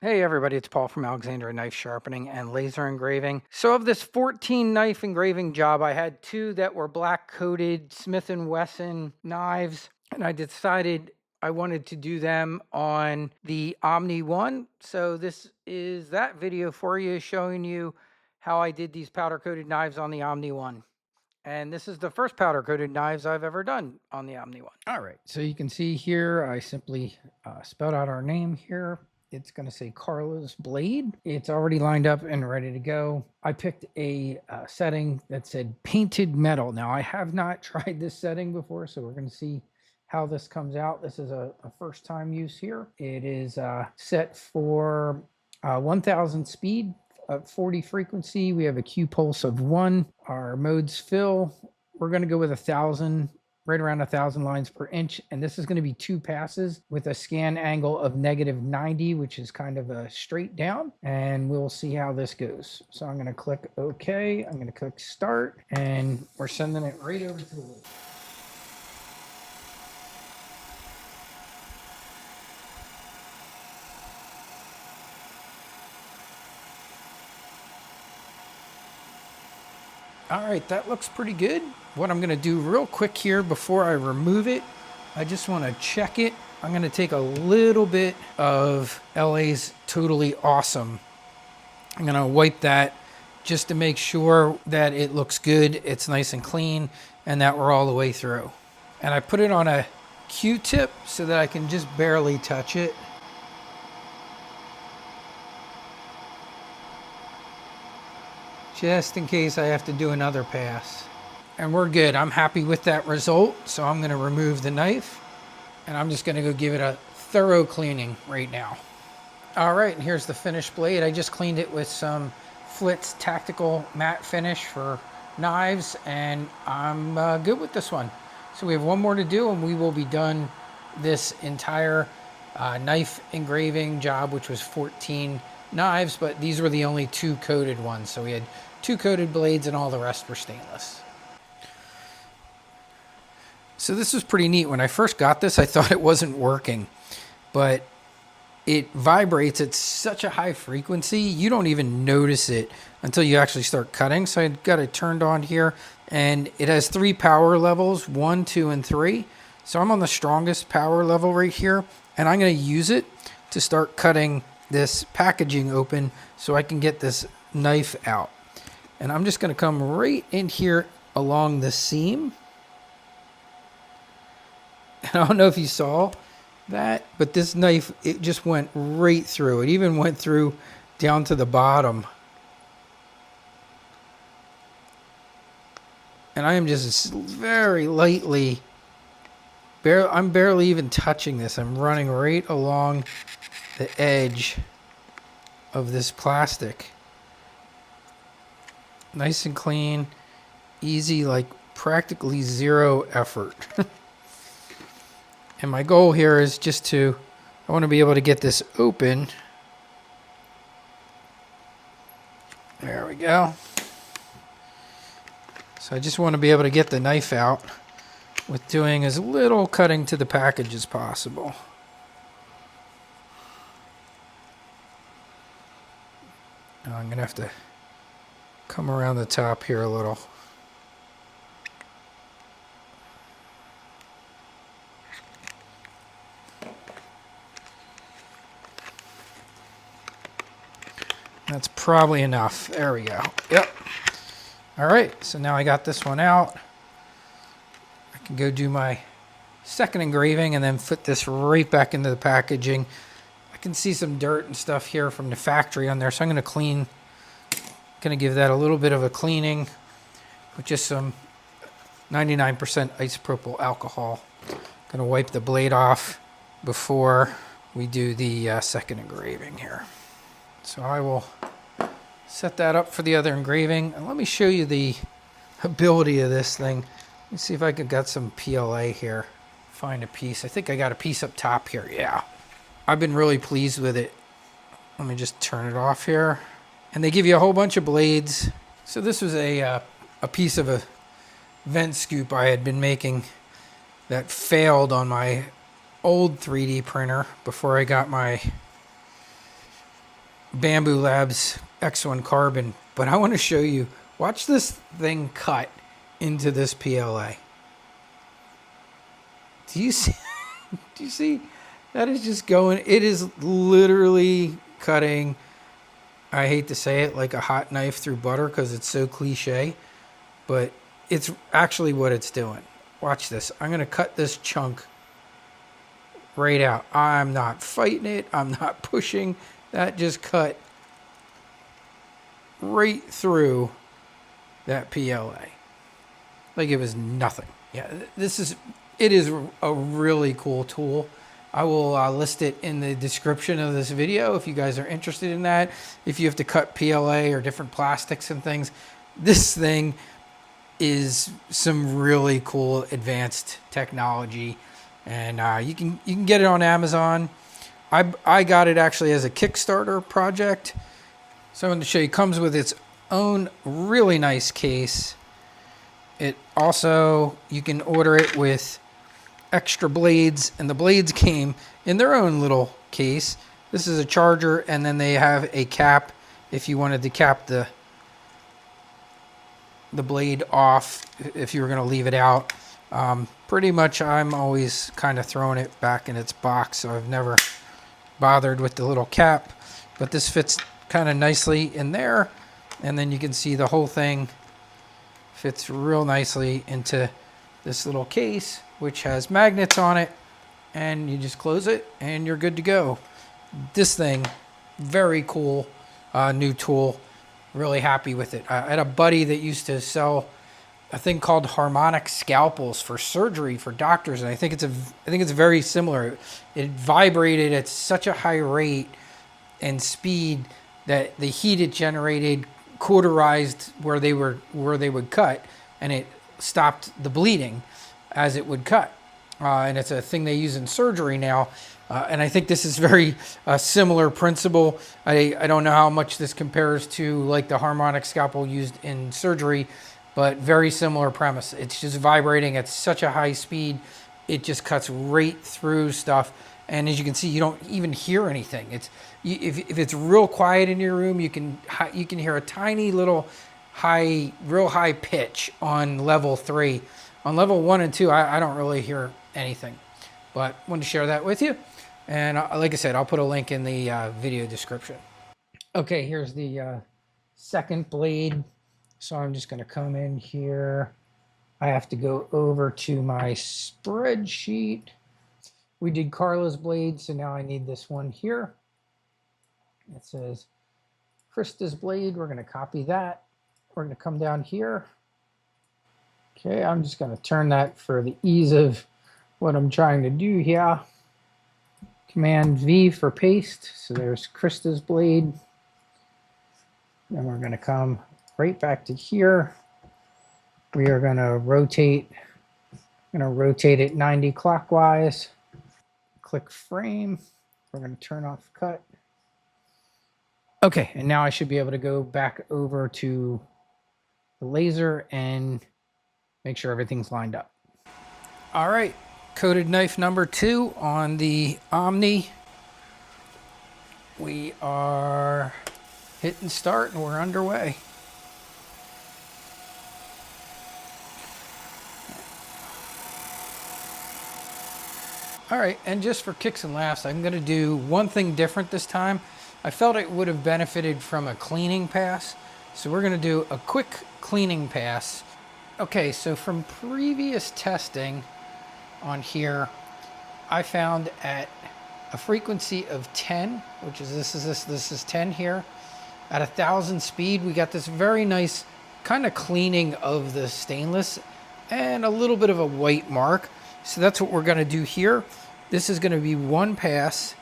Hey everybody, it's Paul from Alexander Knife Sharpening and Laser Engraving. So of this 14 knife engraving job, I had 2 that were black coated Smith & Wesson knives, and I decided I wanted to do them on the Omni1. So this is that video for you, showing you how I did these powder coated knives on the Omni1. And this is the first powder coated knives I've ever done on the Omni1. All right, so you can see here, I simply spelled out our name here. It's going to say Carla's Blade. It's already lined up and ready to go. I picked a setting that said painted metal. Now, I have not tried this setting before, so we're going to see how this comes out. This is a first time use here. It is set for 1000 speed, 40 frequency. We have a Q pulse of 1. Our modes fill. We're going to go with 1000. Right around 1000 lines per inch, and this is going to be 2 passes with a scan angle of -90, which is kind of a straight down, and we'll see how this goes. So I'm going to click OK, I'm going to click start, and we're sending it right over to the loop. All right, that looks pretty good. What I'm gonna do real quick here before I remove it, I just wanna check it. I'm gonna take a little bit of LA's Totally Awesome. I'm gonna wipe that just to make sure that it looks good, it's nice and clean, and that we're all the way through. And I put it on a Q-tip so that I can just barely touch it. Just in case I have to do another pass. And we're good. I'm happy with that result. So I'm going to remove the knife and I'm just going to go give it a thorough cleaning right now. All right, and here's the finished blade. I just cleaned it with some Flitz Tactical Matte Finish for knives, and I'm good with this one. So we have one more to do and we will be done this entire knife engraving job, which was 14 knives, but these were the only 2 coated ones. So we had 2 coated blades and all the rest were stainless. So this was pretty neat. When I first got this, I thought it wasn't working, but it vibrates at such a high frequency, you don't even notice it until you actually start cutting. So I got it turned on here, and it has 3 power levels, 1, 2, and 3. So I'm on the strongest power level right here, and I'm going to use it to start cutting this packaging open so I can get this knife out. And I'm just going to come right in here along the seam. And I don't know if you saw that, but this knife, it just went right through. It even went through down to the bottom. And I am just very lightly, I'm barely even touching this. I'm running right along the edge of this plastic. Nice and clean, easy, like practically zero effort. And my goal here is just I want to be able to get this open. There we go. So I just want to be able to get the knife out with doing as little cutting to the package as possible. Now I'm going to have to come around the top here a little. That's probably enough. There we go. Yep. All right, so now I got this one out. I can go do my second engraving and then put this right back into the packaging. I can see some dirt and stuff here from the factory on there, so I'm going to clean. Going to give that a little bit of a cleaning with just some 99% isopropyl alcohol. Going to wipe the blade off before we do the second engraving here. So I will set that up for the other engraving. And let me show you the ability of this thing. Let's see if I could get some PLA here. Find a piece. I think I got a piece up top here. Yeah. I've been really pleased with it. Let me just turn it off here. And they give you a whole bunch of blades. So this was a piece of a vent scoop I had been making that failed on my old 3D printer before I got my Bamboo Labs X1 carbon, but I want to show you. Watch this thing cut into this PLA. Do you see? Do you see? That is just going. It is literally cutting. I hate to say it, like a hot knife through butter because it's so cliche, but it's actually what it's doing. Watch this. I'm going to cut this chunk right out. I'm not fighting it. I'm not pushing. That just cut right through that PLA. Like it was nothing. Yeah, it is a really cool tool. I will list it in the description of this video if you guys are interested in that. If you have to cut PLA or different plastics and things, this thing is some really cool advanced technology, and you can get it on Amazon. I got it actually as a Kickstarter project. So I'm going to show you. It comes with its own really nice case. It also, you can order it with extra blades, and the blades came in their own little case. This is a charger, and then they have a cap if you wanted to cap the blade off if you were going to leave it out. Pretty much I'm always kind of throwing it back in its box, so I've never bothered with the little cap, but this fits kind of nicely in there, and then you can see the whole thing fits real nicely into this little case, which has magnets on it, and you just close it and you're good to go. This thing, very cool new tool. Really happy with it. I had a buddy that used to sell a thing called harmonic scalpels for surgery for doctors, and I think it's very similar. It vibrated at such a high rate and speed that the heat it generated cauterized where they would cut, and it stopped the bleeding as it would cut. And it's a thing they use in surgery now. And I think this is very similar principle. I don't know how much this compares to like the harmonic scalpel used in surgery, but very similar premise. It's just vibrating at such a high speed. It just cuts right through stuff. And as you can see, you don't even hear anything. If it's real quiet in your room, you can hear a tiny little real high pitch on level 3. On level 1 and 2, I don't really hear anything, but wanted to share that with you. And like I said, I'll put a link in the video description. Okay, here's the second blade. So I'm just going to come in here. I have to go over to my spreadsheet. We did Carla's blade, so now I need this one here. It says Krista's blade. We're going to copy that. We're going to come down here. Okay, I'm just going to turn that for the ease of what I'm trying to do here. Command V for paste. So there's Krista's blade. Then we're going to come right back to here. We are going to rotate. I'm going to rotate it 90 clockwise. Click frame. We're going to turn off cut. Okay, and now I should be able to go back over to the laser and make sure everything's lined up. All right, coated knife number 2 on the Omni. We are hitting start and we're underway. All right, and just for kicks and laughs, I'm going to do one thing different this time. I felt it would have benefited from a cleaning pass, so we're going to do a quick cleaning pass. Okay, so from previous testing on here, I found at a frequency of 10, which is this is 10 here, at 1,000 speed, we got this very nice kind of cleaning of the stainless and a little bit of a white mark. So that's what we're going to do here. This is going to be one pass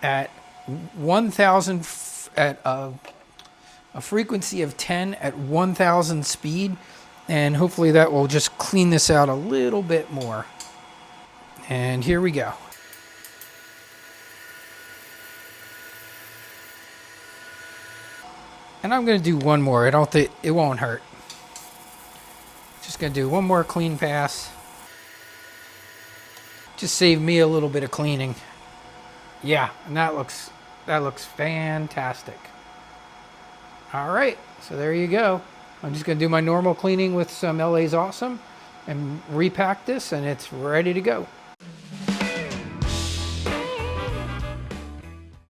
at 1,000 at a frequency of 10 at 1,000 speed, and hopefully that will just clean this out a little bit more. And here we go. And I'm going to do one more. I don't think it won't hurt. Just going to do one more clean pass. Just save me a little bit of cleaning. Yeah, and that looks That looks fantastic. All right, so there you go. I'm just gonna do my normal cleaning with some LA's Awesome and repack this, and it's ready to go.